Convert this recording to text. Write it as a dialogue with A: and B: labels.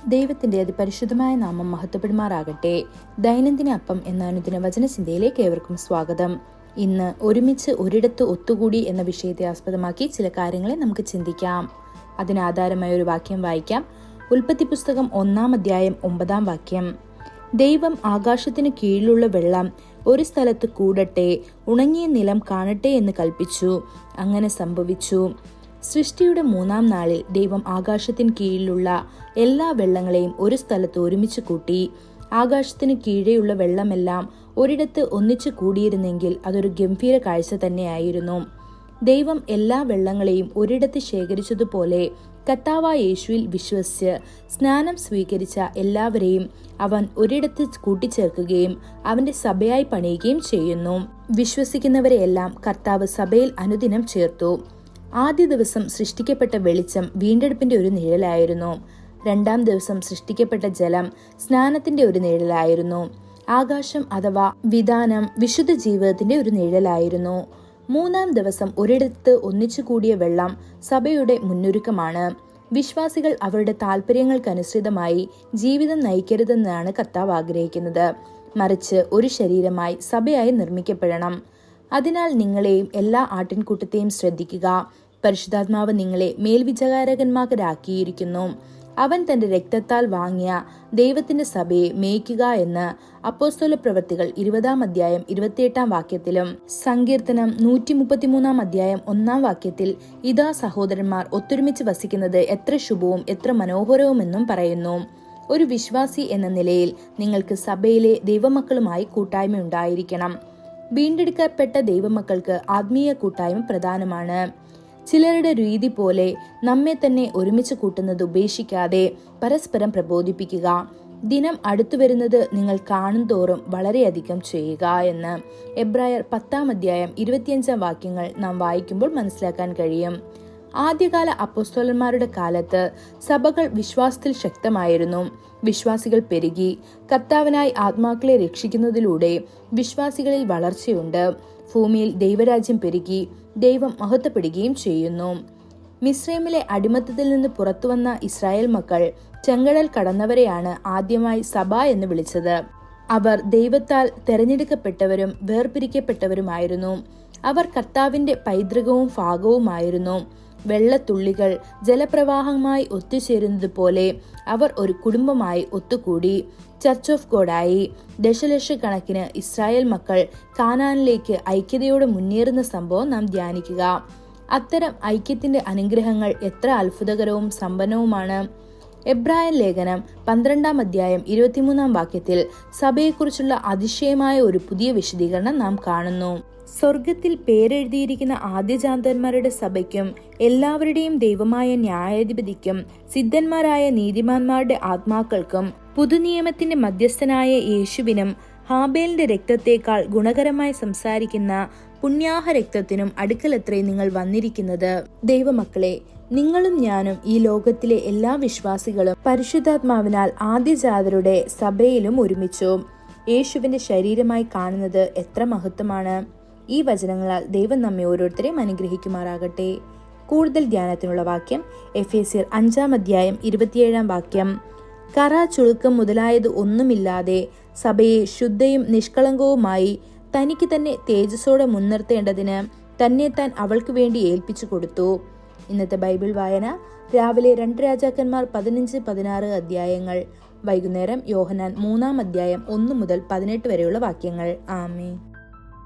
A: ദൈവത്തിന്റെ അതിപരിശുദ്ധമായ നാമം മഹത്വപ്പെടുമാറാകട്ടെ. ദൈനംദിന അപ്പം എന്ന അനുദിന വചനചിന്തയിലേക്ക് ഏവർക്കും സ്വാഗതം. ഇന്ന് ഒരുമിച്ച് ഒരിടത്ത് ഒത്തുകൂടി എന്ന വിഷയത്തെ ആസ്പദമാക്കി ചില കാര്യങ്ങളെ നമുക്ക് ചിന്തിക്കാം. അതിനാധാരമായ ഒരു വാക്യം വായിക്കാം. ഉൽപ്പത്തി പുസ്തകം 1-ാം അധ്യായം 9-ാം വാക്യം. ദൈവം ആകാശത്തിന് കീഴിലുള്ള വെള്ളം ഒരു സ്ഥലത്ത് കൂടട്ടെ, ഉണങ്ങിയ നിലം കാണട്ടെ എന്ന് കൽപ്പിച്ചു. അങ്ങനെ സംഭവിച്ചു. സൃഷ്ടിയുടെ 3-ാം നാളിൽ ദൈവം ആകാശത്തിന് കീഴിലുള്ള എല്ലാ വെള്ളങ്ങളെയും ഒരു സ്ഥലത്ത് ഒരുമിച്ച് കൂട്ടി. ആകാശത്തിന് കീഴെയുള്ള വെള്ളമെല്ലാം ഒരിടത്ത് ഒന്നിച്ചു കൂടിയിരുന്നെങ്കിൽ അതൊരു ഗംഭീര കാഴ്ച തന്നെയായിരുന്നു. ദൈവം എല്ലാ വെള്ളങ്ങളെയും ഒരിടത്ത് ശേഖരിച്ചതുപോലെ കർത്താവായ യേശുവിൽ വിശ്വസിച്ച് സ്നാനം സ്വീകരിച്ച എല്ലാവരെയും അവൻ ഒരിടത്ത് കൂട്ടിച്ചേർക്കുകയും അവന്റെ സഭയായി പണിയുകയും ചെയ്യുന്നു. വിശ്വസിക്കുന്നവരെയെല്ലാം കർത്താവ് സഭയിൽ അനുദിനം ചേർത്തു. ആദ്യ ദിവസം സൃഷ്ടിക്കപ്പെട്ട വെളിച്ചം വീണ്ടെടുപ്പിന്റെ ഒരു നിഴലായിരുന്നു. 2-ാം ദിവസം സൃഷ്ടിക്കപ്പെട്ട ജലം സ്നാനത്തിന്റെ ഒരു നിഴലായിരുന്നു. ആകാശം അഥവാ വിധാനം വിശുദ്ധ ജീവിതത്തിന്റെ ഒരു നിഴലായിരുന്നു. 3-ാം ദിവസം ഒരിടത്ത് ഒന്നിച്ചു കൂടിയ വെള്ളം സഭയുടെ മുന്നൊരുക്കമാണ്. വിശ്വാസികൾ അവരുടെ താല്പര്യങ്ങൾക്കനുസൃതമായി ജീവിതം നയിക്കരുതെന്നാണ് കർത്താവ് ആഗ്രഹിക്കുന്നത്. മറിച്ച് ഒരു ശരീരമായി സഭയായി നിർമ്മിക്കപ്പെടണം. അതിനാൽ നിങ്ങളെയും എല്ലാ ആട്ടിൻകൂട്ടത്തെയും ശ്രദ്ധിക്കുക. പരിശുദ്ധാത്മാവ് നിങ്ങളെ മേൽവിചാരകന്മാരാക്കിയിരിക്കുന്നു. അവൻ തന്റെ രക്തത്താൽ വാങ്ങിയ ദൈവത്തിന്റെ സഭയെ മേയ്ക്കുക എന്ന് അപ്പോസ്തല പ്രവൃത്തികൾ 20-ാം അധ്യായം 28-ാം വാക്യത്തിലും സങ്കീർത്തനം 133-ാം അധ്യായം 1-ാം വാക്യത്തിൽ ഇതാ സഹോദരന്മാർ ഒത്തൊരുമിച്ച് വസിക്കുന്നത് എത്ര ശുഭവും എത്ര മനോഹരവുമെന്നും പറയുന്നു. ഒരു വിശ്വാസി എന്ന നിലയിൽ നിങ്ങൾക്ക് സഭയിലെ ദൈവമക്കളുമായി കൂട്ടായ്മ ഉണ്ടായിരിക്കണം. വീണ്ടെടുക്കപ്പെട്ട ദൈവമക്കൾക്ക് ആത്മീയ കൂട്ടായ്മ പ്രധാനമാണ്. ചിലരുടെ രീതി പോലെ നമ്മെ തന്നെ ഒരുമിച്ച് കൂട്ടുന്നത് ഉപേക്ഷിക്കാതെ പരസ്പരം പ്രബോധിപ്പിക്കുക. ദിനം അടുത്തു വരുന്നത് നിങ്ങൾ കാണും തോറും വളരെയധികം ചെയ്യുക എന്ന് എബ്രായർ 10-ാം അധ്യായം 25-ാം വാക്യങ്ങൾ നാം വായിക്കുമ്പോൾ മനസ്സിലാക്കാൻ കഴിയും. ആദ്യകാല അപ്പോസ്തലന്മാരുടെ കാലത്ത് സഭകൾ വിശ്വാസത്തിൽ ശക്തമായിരുന്നു. വിശ്വാസികൾ പെരുകി. കർത്താവിനായി ആത്മാക്കളെ രക്ഷിക്കുന്നതിലൂടെ വിശ്വാസികളിൽ വളർച്ചയുണ്ട്. ഭൂമിയിൽ ദൈവരാജ്യം പെരുകി. ദൈവം മഹത്വപ്പെടുകയും ചെയ്യുന്നു. മിസ്രൈമിലെ അടിമത്തത്തിൽ നിന്ന് പുറത്തുവന്ന ഇസ്രായേൽ മക്കൾ ചെങ്കടൽ കടന്നവരെയാണ് ആദ്യമായി സഭ എന്ന് വിളിച്ചത്. അവർ ദൈവത്താൽ തെരഞ്ഞെടുക്കപ്പെട്ടവരും വേർപിരിക്കപ്പെട്ടവരുമായിരുന്നു. അവർ കർത്താവിന്റെ പൈതൃകവും ഭാഗവുമായിരുന്നു. വെള്ളത്തുള്ളികൾ ജലപ്രവാഹമായി ഒത്തുചേരുന്നത് പോലെ അവർ ഒരു കുടുംബമായി ഒത്തുകൂടി ചർച്ച് ഓഫ് ഗോഡായി. ദശലക്ഷക്കണക്കിന് ഇസ്രായേൽ മക്കൾ കാനാനിലേക്ക് ഐക്യതയോടെ മുന്നേറുന്ന സംഭവം നാം ധ്യാനിക്കുക. അത്തരം ഐക്യത്തിന്റെ അനുഗ്രഹങ്ങൾ എത്ര അത്ഭുതകരവും സമ്പന്നവുമാണ്. എബ്രായർ ലേഖനം 12-ാം അധ്യായം 23-ാം വാക്യത്തിൽ സഭയെക്കുറിച്ചുള്ള അതിശയമായ ഒരു പുതിയ വിശദീകരണം നാം കാണുന്നു. സ്വർഗത്തിൽ പേരെഴുതിയിരിക്കുന്ന ആദ്യജാതന്മാരുടെ സഭയ്ക്കും എല്ലാവരുടെയും ദൈവമായ ന്യായാധിപതിക്കും സിദ്ധന്മാരായ നീതിമാന്മാരുടെ ആത്മാക്കൾക്കും പുതുനിയമത്തിന്റെ മധ്യസ്ഥനായ യേശുവിനും ഹാബേലിന്റെ രക്തത്തേക്കാൾ ഗുണകരമായി സംസാരിക്കുന്ന പുണ്യാഹ രക്തത്തിനും അടുക്കലത്രേ നിങ്ങൾ വന്നിരിക്കുന്നത്. ദൈവമക്കളെ, നിങ്ങളും ഞാനും ഈ ലോകത്തിലെ എല്ലാ വിശ്വാസികളും പരിശുദ്ധാത്മാവിനാൽ ആദ്യജാതരുടെ സഭയിലും ഒരുമിച്ചു യേശുവിന്റെ ശരീരമായി കാണുന്നത് എത്ര മഹത്വമാണ്. ഈ വചനങ്ങളാൽ ദൈവം നമ്മെ ഓരോരുത്തരെയും അനുഗ്രഹിക്കുമാറാകട്ടെ. കൂടുതൽ ധ്യാനത്തിനുള്ള വാക്യം എഫേസ്യർ 5-ാം അധ്യായം 27-ാം വാക്യം. കറ ചുളുക്കം മുതലായത് ഒന്നുമില്ലാതെ സഭയെ ശുദ്ധയും നിഷ്കളങ്കവുമായി തനിക്ക് തന്നെ തേജസ്സോടെ മുൻനിർത്തേണ്ടതിന് തന്നെ താൻ അവൾക്ക് വേണ്ടി ഏൽപ്പിച്ചു കൊടുത്തു. ഇന്നത്തെ ബൈബിൾ വായന രാവിലെ 2 രാജാക്കന്മാർ 15-16 അധ്യായങ്ങൾ, വൈകുന്നേരം യോഹന്നാൻ 3-ാം അധ്യായം 1 മുതൽ 18 വരെയുള്ള വാക്യങ്ങൾ. ആമേൻ.